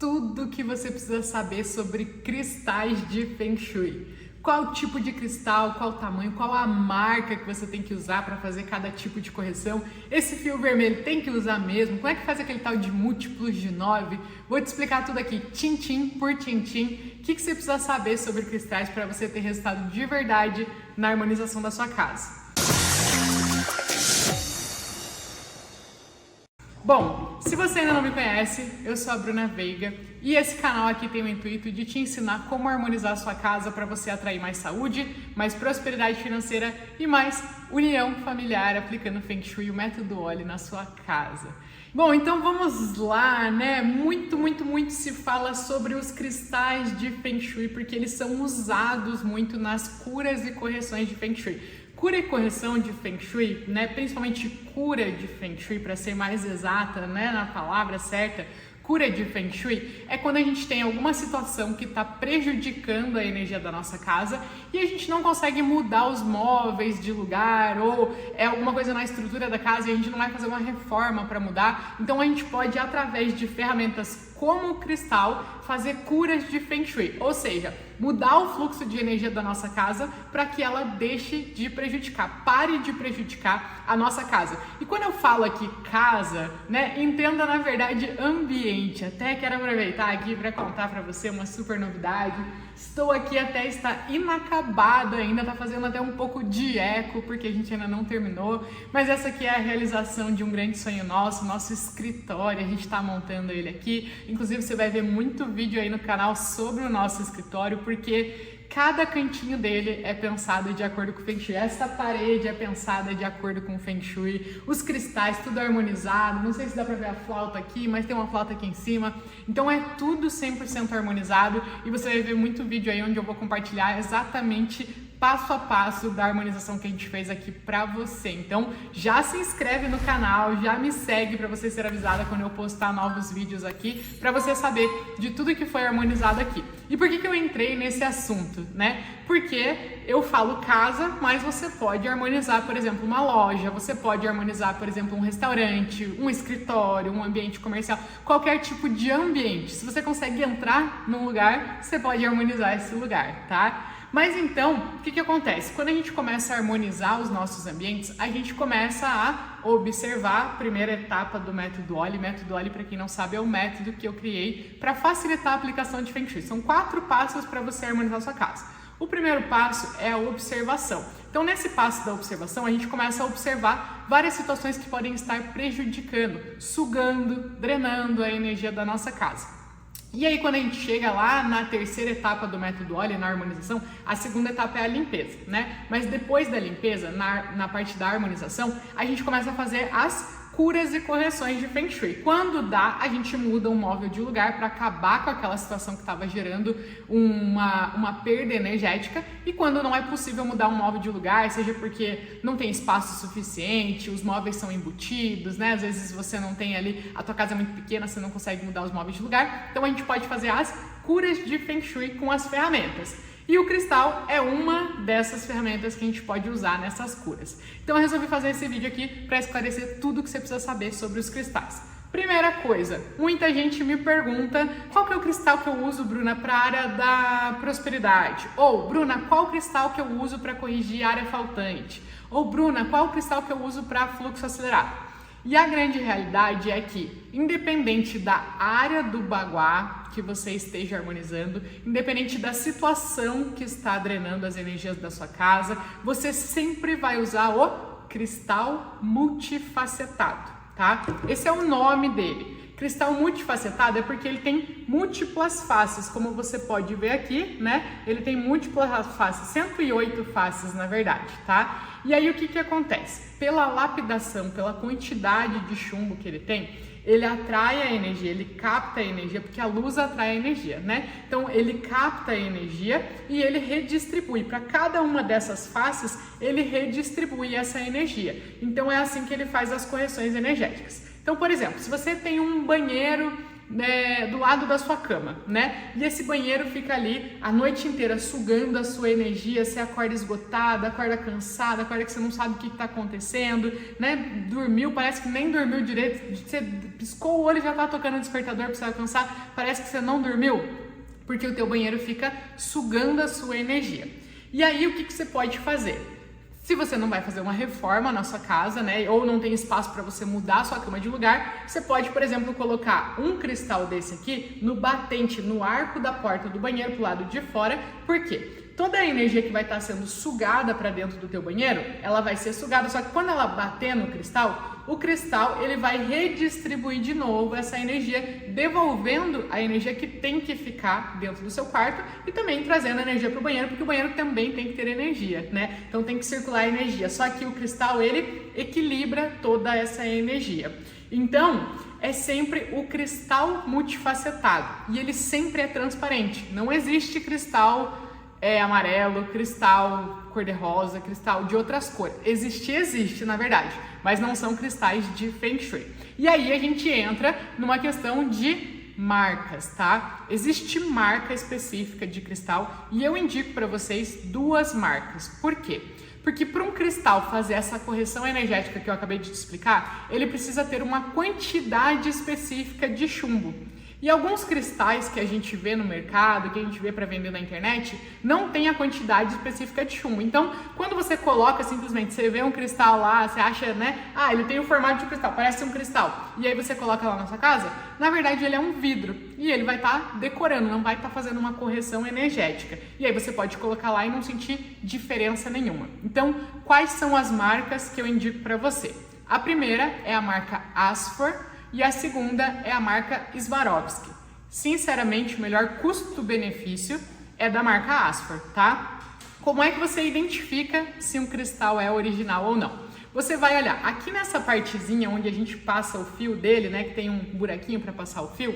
tudo que você precisa saber sobre cristais de Feng Shui. Qual tipo de cristal, qual tamanho, qual a marca que você tem que usar para fazer cada tipo de correção. Esse fio vermelho tem que usar mesmo? Como é que faz aquele tal de múltiplos de 9? Vou te explicar tudo aqui, tintim por tintim. O que você precisa saber sobre cristais para você ter resultado de verdade na harmonização da sua casa. Bom, se você ainda não me conhece, eu sou a Bruna Veiga e esse canal aqui tem o intuito de te ensinar como harmonizar a sua casa para você atrair mais saúde, mais prosperidade financeira e mais união familiar aplicando Feng Shui e o método Oli na sua casa. Bom, então vamos lá, né? Muito se fala sobre os cristais de Feng Shui porque eles são usados muito nas curas e correções de Feng Shui. Cura e correção de Feng Shui, né, principalmente cura de Feng Shui, para ser mais exata, né, na palavra certa, cura de Feng Shui é quando a gente tem alguma situação que está prejudicando a energia da nossa casa e a gente não consegue mudar os móveis de lugar ou é alguma coisa na estrutura da casa e a gente não vai fazer uma reforma para mudar. Então a gente pode, através de ferramentas como o cristal, fazer curas de Feng Shui, ou seja, mudar o fluxo de energia da nossa casa para que ela deixe de prejudicar, pare de prejudicar a nossa casa. E quando eu falo aqui casa, né, entenda na verdade ambiente. Até quero aproveitar aqui para contar para você uma super novidade. Estou aqui até está inacabado ainda, tá fazendo até um pouco de eco porque a gente ainda não terminou, mas essa aqui é a realização de um grande sonho nosso, nosso escritório. A gente está montando ele aqui. Inclusive você vai ver muito vídeo aí no canal sobre o nosso escritório, porque cada cantinho dele é pensado de acordo com o Feng Shui. Essa parede é pensada de acordo com o Feng Shui. Os cristais, tudo harmonizado. Não sei se dá pra ver a flauta aqui, mas tem uma flauta aqui em cima. Então é tudo 100% harmonizado e você vai ver muito vídeo aí onde eu vou compartilhar exatamente passo a passo da harmonização que a gente fez aqui pra você. Então já se inscreve no canal, já me segue pra você ser avisada quando eu postar novos vídeos aqui, pra você saber de tudo que foi harmonizado aqui. E por que eu entrei nesse assunto, né? Porque eu falo casa, mas você pode harmonizar, por exemplo, uma loja, você pode harmonizar, por exemplo, um restaurante, um escritório, um ambiente comercial, qualquer tipo de ambiente. Se você consegue entrar num lugar, você pode harmonizar esse lugar, tá? Mas então, o que acontece? Quando a gente começa a harmonizar os nossos ambientes, a gente começa a observar a primeira etapa do método Oli. Método Oli, para quem não sabe, é o método que eu criei para facilitar a aplicação de Feng Shui. São 4 passos para você harmonizar a sua casa. O primeiro passo é a observação. Então, nesse passo da observação, a gente começa a observar várias situações que podem estar prejudicando, sugando, drenando a energia da nossa casa. E aí, quando a gente chega lá na terceira etapa do método Oli, na harmonização, a segunda etapa é a limpeza, né? Mas depois da limpeza, na parte da harmonização, a gente começa a fazer as curas e correções de Feng Shui. Quando dá, a gente muda um móvel de lugar para acabar com aquela situação que estava gerando uma perda energética. E quando não é possível mudar um móvel de lugar, seja porque não tem espaço suficiente, os móveis são embutidos, né? Às vezes você não tem ali, a tua casa é muito pequena, você não consegue mudar os móveis de lugar. Então a gente pode fazer as curas de Feng Shui com as ferramentas. E o cristal é uma dessas ferramentas que a gente pode usar nessas curas. Então eu resolvi fazer esse vídeo aqui para esclarecer tudo que você precisa saber sobre os cristais. Primeira coisa, muita gente me pergunta qual que é o cristal que eu uso, Bruna, para a área da prosperidade? Ou, Bruna, qual cristal que eu uso para corrigir a área faltante? Ou, Bruna, qual cristal que eu uso para fluxo acelerado? E a grande realidade é que, independente da área do baguá que você esteja harmonizando, independente da situação que está drenando as energias da sua casa, você sempre vai usar o cristal multifacetado, tá? Esse é o nome dele. Cristal multifacetado é porque ele tem múltiplas faces, como você pode ver aqui, né? Ele tem múltiplas faces, 108 faces na verdade, tá? E aí o que acontece? Pela lapidação, pela quantidade de chumbo que ele tem, ele atrai a energia, ele capta a energia, porque a luz atrai a energia, né? Então ele capta a energia e ele redistribui. Para cada uma dessas faces, ele redistribui essa energia. Então é assim que ele faz as correções energéticas. Então, por exemplo, se você tem um banheiro do lado da sua cama, né? E esse banheiro fica ali a noite inteira sugando a sua energia, você acorda esgotada, acorda cansada, acorda que você não sabe o que está acontecendo, né? Dormiu, parece que nem dormiu direito, você piscou o olho e já tá tocando o despertador para você alcançar, parece que você não dormiu, porque o teu banheiro fica sugando a sua energia. E aí o que você pode fazer? Se você não vai fazer uma reforma na sua casa, né, ou não tem espaço para você mudar a sua cama de lugar, você pode, por exemplo, colocar um cristal desse aqui no batente, no arco da porta do banheiro, pro lado de fora. Por quê? Toda a energia que vai estar sendo sugada para dentro do teu banheiro, ela vai ser sugada, só que quando ela bater no cristal, o cristal ele vai redistribuir de novo essa energia, devolvendo a energia que tem que ficar dentro do seu quarto e também trazendo energia para o banheiro, porque o banheiro também tem que ter energia, né? Então tem que circular a energia, só que o cristal ele equilibra toda essa energia. Então, é sempre o cristal multifacetado e ele sempre é transparente, não existe cristal amarelo, cristal cor-de-rosa, cristal de outras cores. Existe, na verdade, mas não são cristais de Feng Shui. E aí a gente entra numa questão de marcas, tá? Existe marca específica de cristal e eu indico para vocês 2 marcas. Por quê? Porque para um cristal fazer essa correção energética que eu acabei de te explicar, ele precisa ter uma quantidade específica de chumbo. E alguns cristais que a gente vê no mercado, que a gente vê para vender na internet, não tem a quantidade específica de chumbo. Então, quando você coloca simplesmente, você vê um cristal lá, você acha, né? Ah, ele tem o formato de cristal, parece um cristal. E aí você coloca lá na sua casa, na verdade ele é um vidro. E ele vai estar decorando, não vai estar fazendo uma correção energética. E aí você pode colocar lá e não sentir diferença nenhuma. Então, quais são as marcas que eu indico para você? A primeira é a marca Asfor. E a segunda é a marca Swarovski. Sinceramente, o melhor custo-benefício é da marca Asfor, tá? Como é que você identifica se um cristal é original ou não? Você vai olhar aqui nessa partezinha onde a gente passa o fio dele, né? Que tem um buraquinho para passar o fio.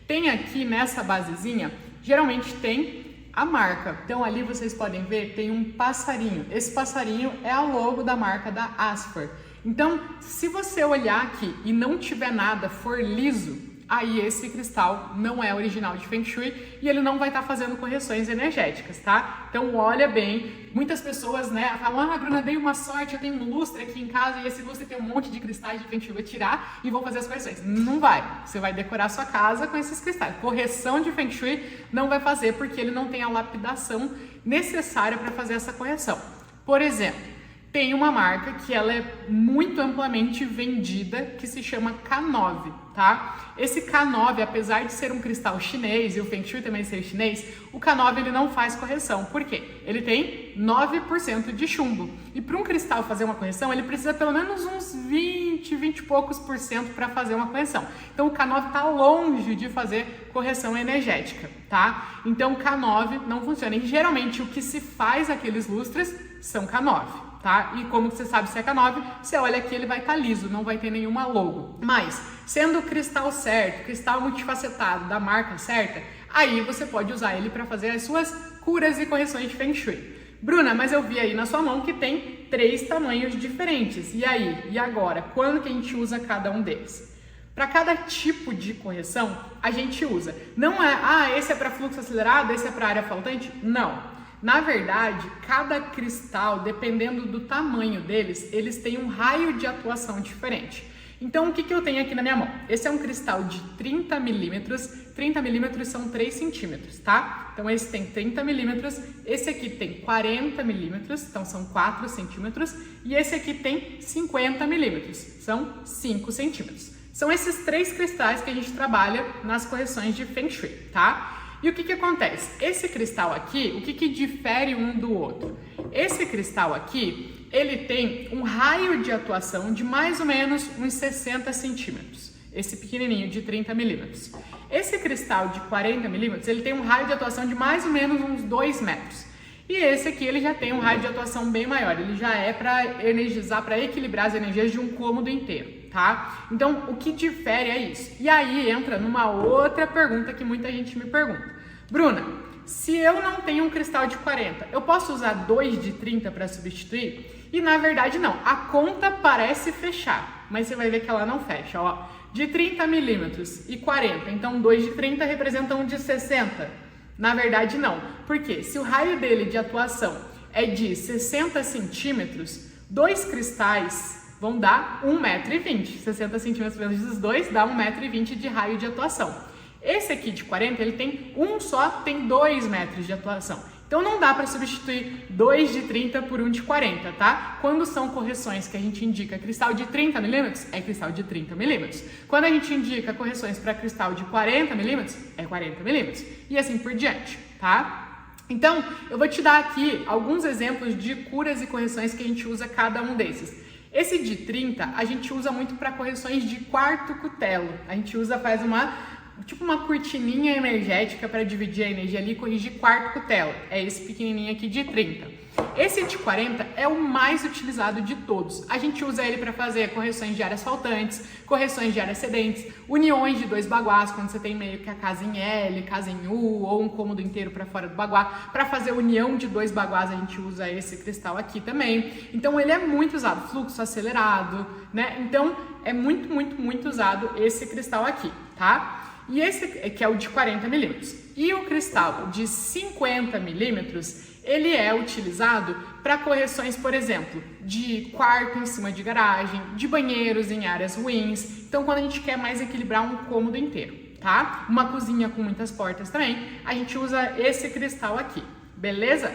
Tem aqui nessa basezinha, geralmente tem a marca. Então ali vocês podem ver, tem um passarinho. Esse passarinho é a logo da marca da Asfor. Então, se você olhar aqui e não tiver nada, for liso, aí esse cristal não é original de Feng Shui e ele não vai estar fazendo correções energéticas, tá? Então, olha bem. Muitas pessoas, né, falam, ah, Bruna, dei uma sorte, eu tenho um lustre aqui em casa e esse lustre tem um monte de cristais de Feng Shui, vou tirar e vou fazer as correções. Não vai. Você vai decorar sua casa com esses cristais. Correção de Feng Shui não vai fazer porque ele não tem a lapidação necessária para fazer essa correção. Por exemplo, tem uma marca que ela é muito amplamente vendida, que se chama K9, tá? Esse K9, apesar de ser um cristal chinês e o Feng Shui também ser chinês, o K9 ele não faz correção. Por quê? Ele tem 9% de chumbo. E para um cristal fazer uma correção, ele precisa pelo menos uns 20 e poucos por cento para fazer uma correção. Então o K9 está longe de fazer correção energética, tá? Então o K9 não funciona. E geralmente o que se faz aqueles lustres são K9. Tá? E como você sabe se é K9, você olha aqui, ele vai estar liso, não vai ter nenhuma logo. Mas, sendo o cristal certo, cristal multifacetado, da marca certa, aí você pode usar ele para fazer as suas curas e correções de Feng Shui. Bruna, mas eu vi aí na sua mão que tem 3 tamanhos diferentes. E aí? E agora? Quando que a gente usa cada um deles? Para cada tipo de correção, a gente usa. Não é, esse é para fluxo acelerado, esse é para área faltante? Não. Na verdade, cada cristal, dependendo do tamanho deles, eles têm um raio de atuação diferente. Então, o que eu tenho aqui na minha mão? Esse é um cristal de 30 milímetros. 30 milímetros são 3 centímetros, tá? Então, esse tem 30 milímetros. Esse aqui tem 40 milímetros, então são 4 centímetros. E esse aqui tem 50 milímetros, são 5 centímetros. São esses 3 cristais que a gente trabalha nas correções de Feng Shui, tá? E o que acontece? Esse cristal aqui, o que difere um do outro? Esse cristal aqui, ele tem um raio de atuação de mais ou menos uns 60 centímetros. Esse pequenininho de 30 milímetros. Esse cristal de 40 milímetros, ele tem um raio de atuação de mais ou menos uns 2 metros. E esse aqui, ele já tem um raio de atuação bem maior. Ele já é para energizar, para equilibrar as energias de um cômodo inteiro, tá? Então, o que difere é isso. E aí entra numa outra pergunta que muita gente me pergunta. Bruna, se eu não tenho um cristal de 40, eu posso usar 2 de 30 para substituir? E na verdade não. A conta parece fechar, mas você vai ver que ela não fecha, ó. de 30 milímetros e 40. Então, 2 de 30 representam um de 60. Na verdade, não. Porque se o raio dele de atuação é de 60 centímetros, 2 cristais vão dar 1,20 m. 60 centímetros vezes 2 dá 1,20 m de raio de atuação. Esse aqui de 40, ele tem um só, tem 2 metros de atuação. Então não dá para substituir 2 de 30 por 1 de 40, tá? Quando são correções que a gente indica cristal de 30 milímetros, é cristal de 30 milímetros. Quando a gente indica correções para cristal de 40 milímetros, é 40 milímetros. E assim por diante, tá? Então, eu vou te dar aqui alguns exemplos de curas e correções que a gente usa cada um desses. Esse de 30, a gente usa muito para correções de quarto cutelo. A gente faz uma cortininha energética para dividir a energia ali e corrigir quarto cutelo. É esse pequenininho aqui de 30. Esse de 40 é o mais utilizado de todos. A gente usa ele para fazer correções de áreas faltantes, correções de áreas cedentes, uniões de 2 baguás, quando você tem meio que a casa em L, casa em U, ou um cômodo inteiro para fora do baguá. Para fazer união de 2 baguás, a gente usa esse cristal aqui também. Então, ele é muito usado. Fluxo acelerado, né? Então, é muito, muito, muito usado esse cristal aqui, tá? E esse que é o de 40 milímetros. E o cristal de 50 milímetros, ele é utilizado para correções, por exemplo, de quarto em cima de garagem, de banheiros em áreas ruins. Então, quando a gente quer mais equilibrar um cômodo inteiro, tá? Uma cozinha com muitas portas também, a gente usa esse cristal aqui, beleza?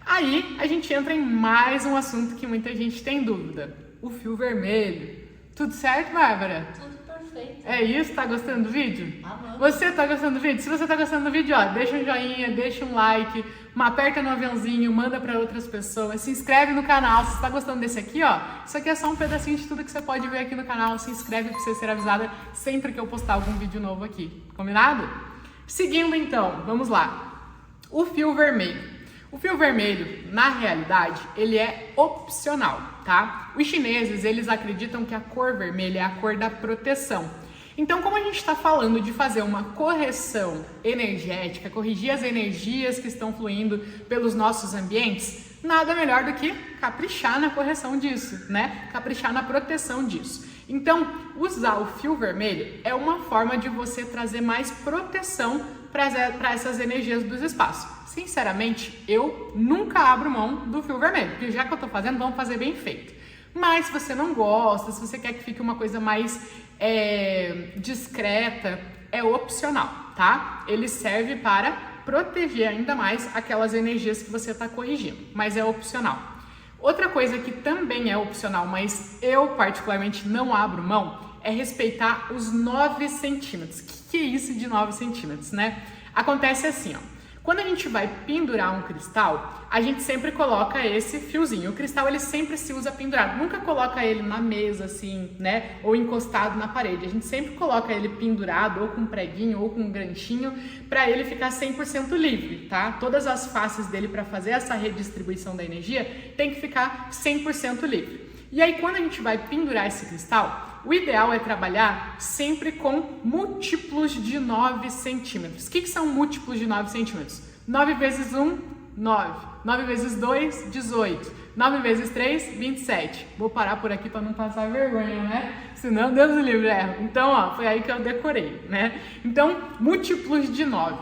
Aí, a gente entra em mais um assunto que muita gente tem dúvida. O fio vermelho. Tudo certo, Bárbara? Perfeito. É isso? Tá gostando do vídeo? Amando. Você tá gostando do vídeo? Se você tá gostando do vídeo, ó, deixa um joinha, deixa um like, aperta no aviãozinho, manda para outras pessoas, se inscreve no canal. Se você tá gostando desse aqui, ó, isso aqui é só um pedacinho de tudo que você pode ver aqui no canal. Se inscreve para você ser avisada sempre que eu postar algum vídeo novo aqui. Combinado? Seguindo então, vamos lá. O fio vermelho. O fio vermelho, na realidade, ele é opcional, tá? Os chineses, eles acreditam que a cor vermelha é a cor da proteção. Então, como a gente está falando de fazer uma correção energética, corrigir as energias que estão fluindo pelos nossos ambientes, nada melhor do que caprichar na correção disso, né? Caprichar na proteção disso. Então, usar o fio vermelho é uma forma de você trazer mais proteção para essas energias dos espaços. Sinceramente, eu nunca abro mão do fio vermelho, porque já que eu tô fazendo, vamos fazer bem feito. Mas se você não gosta, se você quer que fique uma coisa mais discreta, é opcional, tá? Ele serve para proteger ainda mais aquelas energias que você está corrigindo, mas é opcional. Outra coisa que também é opcional, mas eu particularmente não abro mão, é respeitar os 9 centímetros. O que é isso de 9 centímetros, né? Acontece assim, ó. Quando a gente vai pendurar um cristal, a gente sempre coloca esse fiozinho. O cristal, ele sempre se usa pendurado. Nunca coloca ele na mesa, assim, né? Ou encostado na parede. A gente sempre coloca ele pendurado, ou com um preguinho, ou com um ganchinho, para ele ficar 100% livre, tá? Todas as faces dele para fazer essa redistribuição da energia tem que ficar 100% livre. E aí, quando a gente vai pendurar esse cristal, o ideal é trabalhar sempre com múltiplos de 9 centímetros. O que são múltiplos de 9 centímetros? 9 vezes 1, 9. 9 vezes 2, 18. 9 vezes 3, 27. Vou parar por aqui para não passar vergonha, né? Senão, Deus do livre, erro. Então, ó, foi aí que eu decorei, né? Então, múltiplos de 9. O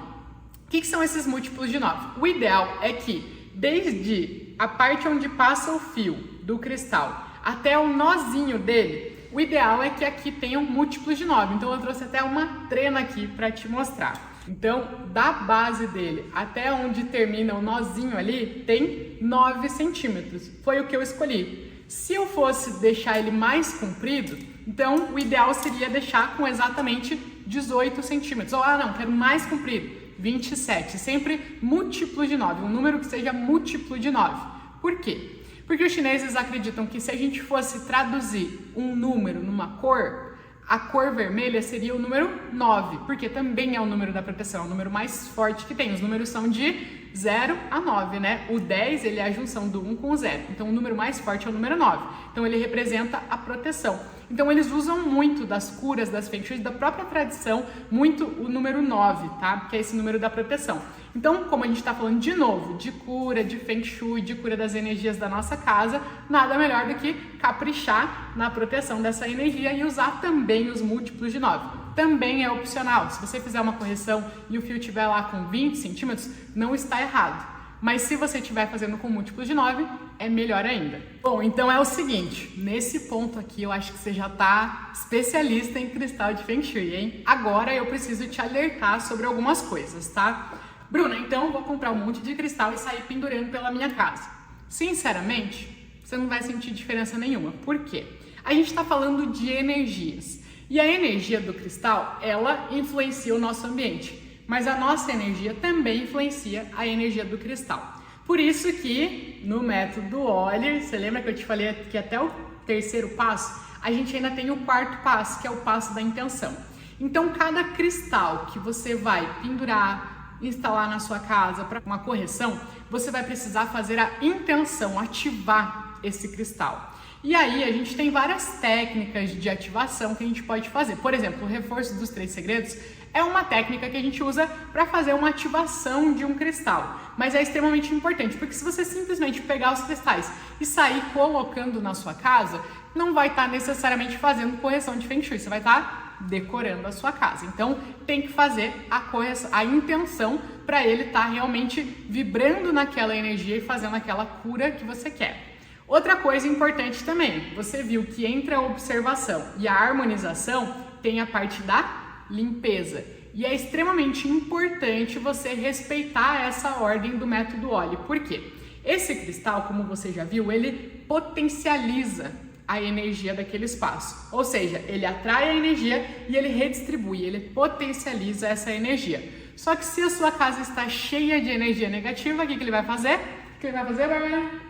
que são esses múltiplos de 9? O ideal é que, desde a parte onde passa o fio do cristal até o nozinho dele, o ideal é que aqui tenham múltiplos de 9. Então, eu trouxe até uma trena aqui para te mostrar. Então, da base dele até onde termina o nozinho ali, tem 9 centímetros. Foi o que eu escolhi. Se eu fosse deixar ele mais comprido, então o ideal seria deixar com exatamente 18 centímetros. Ou, não, quero mais comprido, 27. Sempre múltiplo de 9, um número que seja múltiplo de 9. Por quê? Porque os chineses acreditam que se a gente fosse traduzir um número numa cor, a cor vermelha seria o número 9, porque também é o número da proteção, é o número mais forte que tem. Os números são de 0 a 9, né? O 10, ele é a junção do 1 com o 0. Então, o número mais forte é o número 9. Então, ele representa a proteção. Então eles usam muito das curas, das Feng Shui, da própria tradição, muito o número 9, tá? Que é esse número da proteção. Então, como a gente está falando de novo de cura, de Feng Shui, de cura das energias da nossa casa, nada melhor do que caprichar na proteção dessa energia e usar também os múltiplos de 9. Também é opcional. Se você fizer uma correção e o fio estiver lá com 20 centímetros, não está errado. Mas se você estiver fazendo com múltiplos de 9, é melhor ainda. Bom, então é o seguinte, nesse ponto aqui eu acho que você já está especialista em cristal de Feng Shui, hein? Agora eu preciso te alertar sobre algumas coisas, tá? Bruna, então eu vou comprar um monte de cristal e sair pendurando pela minha casa. Sinceramente, você não vai sentir diferença nenhuma. Por quê? A gente está falando de energias. E a energia do cristal, ela influencia o nosso ambiente. Mas a nossa energia também influencia a energia do cristal. Por isso que no método Oller, você lembra que eu te falei que até o terceiro passo, a gente ainda tem o quarto passo, que é o passo da intenção. Então, cada cristal que você vai pendurar, instalar na sua casa para uma correção, você vai precisar fazer a intenção, ativar esse cristal. E aí a gente tem várias técnicas de ativação que a gente pode fazer. Por exemplo, o reforço dos 3 segredos é uma técnica que a gente usa para fazer uma ativação de um cristal. Mas é extremamente importante, porque se você simplesmente pegar os cristais e sair colocando na sua casa, não vai estar necessariamente fazendo correção de Feng Shui, você vai estar decorando a sua casa. Então tem que fazer a correção, a intenção para ele estar realmente vibrando naquela energia e fazendo aquela cura que você quer. Outra coisa importante também, você viu que entre a observação e a harmonização tem a parte da limpeza. E é extremamente importante você respeitar essa ordem do método Oller. Por quê? Esse cristal, como você já viu, ele potencializa a energia daquele espaço. Ou seja, ele atrai a energia e ele redistribui, ele potencializa essa energia. Só que se a sua casa está cheia de energia negativa, o que ele vai fazer? O que ele vai fazer, Bárbara?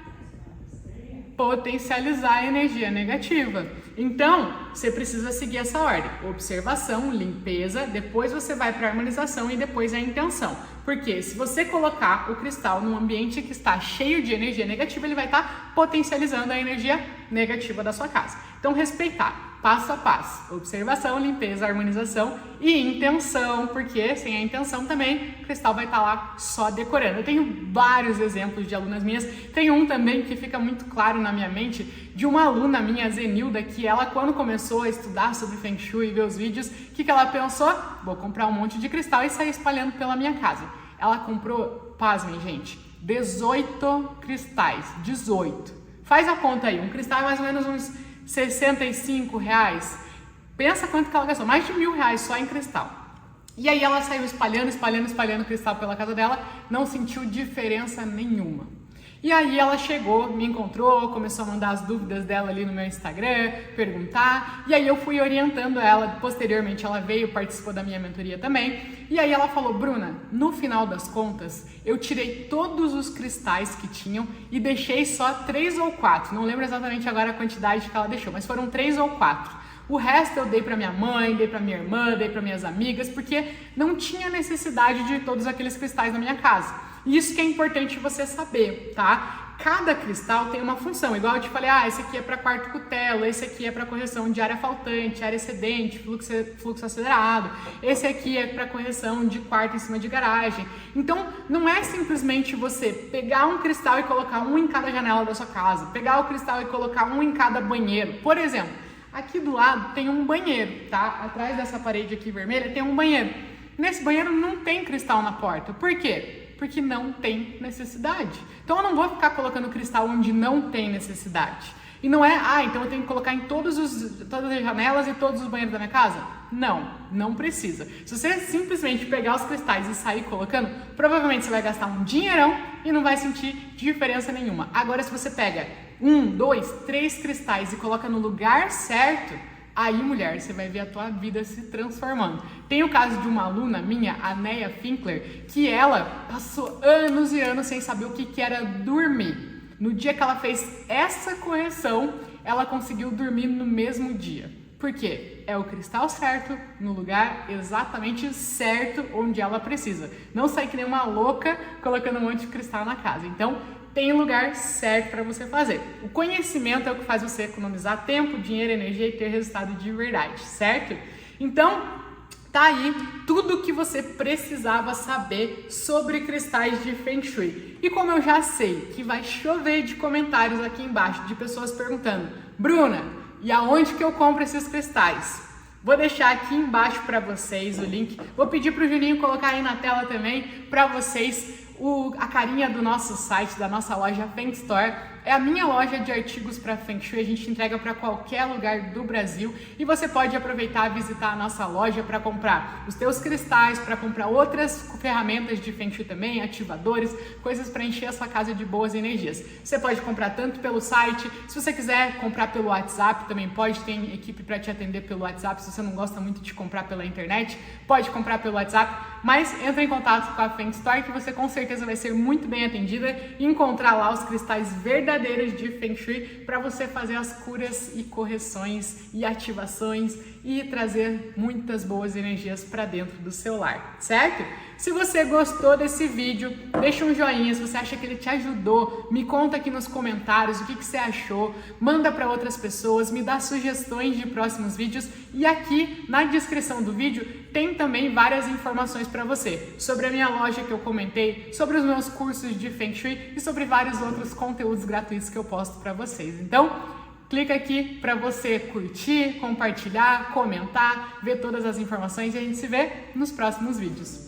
Potencializar a energia negativa. Então, você precisa seguir essa ordem: observação, limpeza, depois você vai para a harmonização e depois a intenção. Porque se você colocar o cristal num ambiente que está cheio de energia negativa, ele vai estar potencializando a energia negativa da sua casa. Então, respeitar passo a passo: observação, limpeza, harmonização e intenção, porque sem a intenção também o cristal vai estar lá só decorando. Eu tenho vários exemplos de alunas minhas, tem um também que fica muito claro na minha mente, de uma aluna minha, Zenilda, que ela, quando começou a estudar sobre Feng Shui e ver os vídeos, o que ela pensou? Vou comprar um monte de cristal e sair espalhando pela minha casa. Ela comprou, pasmem gente, 18 cristais, 18. Faz a conta aí, um cristal é mais ou menos uns R$65. Pensa quanto que ela gastou, mais de R$1.000 só em cristal. E aí ela saiu espalhando cristal pela casa dela, não sentiu diferença nenhuma. E aí ela chegou, me encontrou, começou a mandar as dúvidas dela ali no meu Instagram, perguntar, e aí eu fui orientando ela. Posteriormente ela veio, participou da minha mentoria também, e aí ela falou: Bruna, no final das contas, eu tirei todos os cristais que tinham e deixei só 3 ou 4, não lembro exatamente agora a quantidade que ela deixou, mas foram 3 ou 4. O resto eu dei para minha mãe, dei para minha irmã, dei para minhas amigas, porque não tinha necessidade de todos aqueles cristais na minha casa. Isso que é importante você saber, tá? Cada cristal tem uma função, igual eu te falei, esse aqui é para quarto cutelo, esse aqui é para correção de área faltante, área excedente, fluxo acelerado, esse aqui é para correção de quarto em cima de garagem. Então, não é simplesmente você pegar um cristal e colocar um em cada janela da sua casa, pegar o cristal e colocar um em cada banheiro. Por exemplo, aqui do lado tem um banheiro, tá? Atrás dessa parede aqui vermelha tem um banheiro. Nesse banheiro não tem cristal na porta. Por quê? Porque não tem necessidade. Então eu não vou ficar colocando cristal onde não tem necessidade. E não é, então eu tenho que colocar em todas as janelas e todos os banheiros da minha casa? Não, não precisa. Se você simplesmente pegar os cristais e sair colocando, provavelmente você vai gastar um dinheirão e não vai sentir diferença nenhuma. Agora, se você pega 1, 2, 3 cristais e coloca no lugar certo, aí, mulher, você vai ver a tua vida se transformando. Tem o caso de uma aluna minha, a Neia Finkler, que ela passou anos e anos sem saber o que era dormir. No dia que ela fez essa correção, ela conseguiu dormir no mesmo dia. Por quê? É o cristal certo, no lugar exatamente certo onde ela precisa. Não sair que nem uma louca colocando um monte de cristal na casa. Então, tem lugar certo para você fazer. O conhecimento é o que faz você economizar tempo, dinheiro, energia e ter resultado de verdade, certo? Então, tá aí tudo o que você precisava saber sobre cristais de Feng Shui. E como eu já sei que vai chover de comentários aqui embaixo de pessoas perguntando: Bruna, e aonde que eu compro esses cristais? Vou deixar aqui embaixo para vocês o link. Vou pedir para o Juninho colocar aí na tela também para vocês a carinha do nosso site, da nossa loja Feng Store. É a minha loja de artigos para Feng Shui, a gente entrega para qualquer lugar do Brasil e você pode aproveitar e visitar a nossa loja para comprar os teus cristais, para comprar outras ferramentas de Feng Shui também, ativadores, coisas para encher a sua casa de boas energias. Você pode comprar tanto pelo site, se você quiser comprar pelo WhatsApp também pode, tem equipe para te atender pelo WhatsApp, se você não gosta muito de comprar pela internet, pode comprar pelo WhatsApp, mas entra em contato com a Feng Store que você com certeza vai ser muito bem atendida e encontrar lá os cristais verdadeiros de Feng Shui para você fazer as curas e correções e ativações e trazer muitas boas energias para dentro do seu lar, certo? Se você gostou desse vídeo, deixa um joinha, se você acha que ele te ajudou, me conta aqui nos comentários o que você achou, manda para outras pessoas, me dá sugestões de próximos vídeos e aqui na descrição do vídeo tem também várias informações para você sobre a minha loja que eu comentei, sobre os meus cursos de Feng Shui e sobre vários outros conteúdos gratuitos que eu posto para vocês. Então, clica aqui para você curtir, compartilhar, comentar, ver todas as informações e a gente se vê nos próximos vídeos.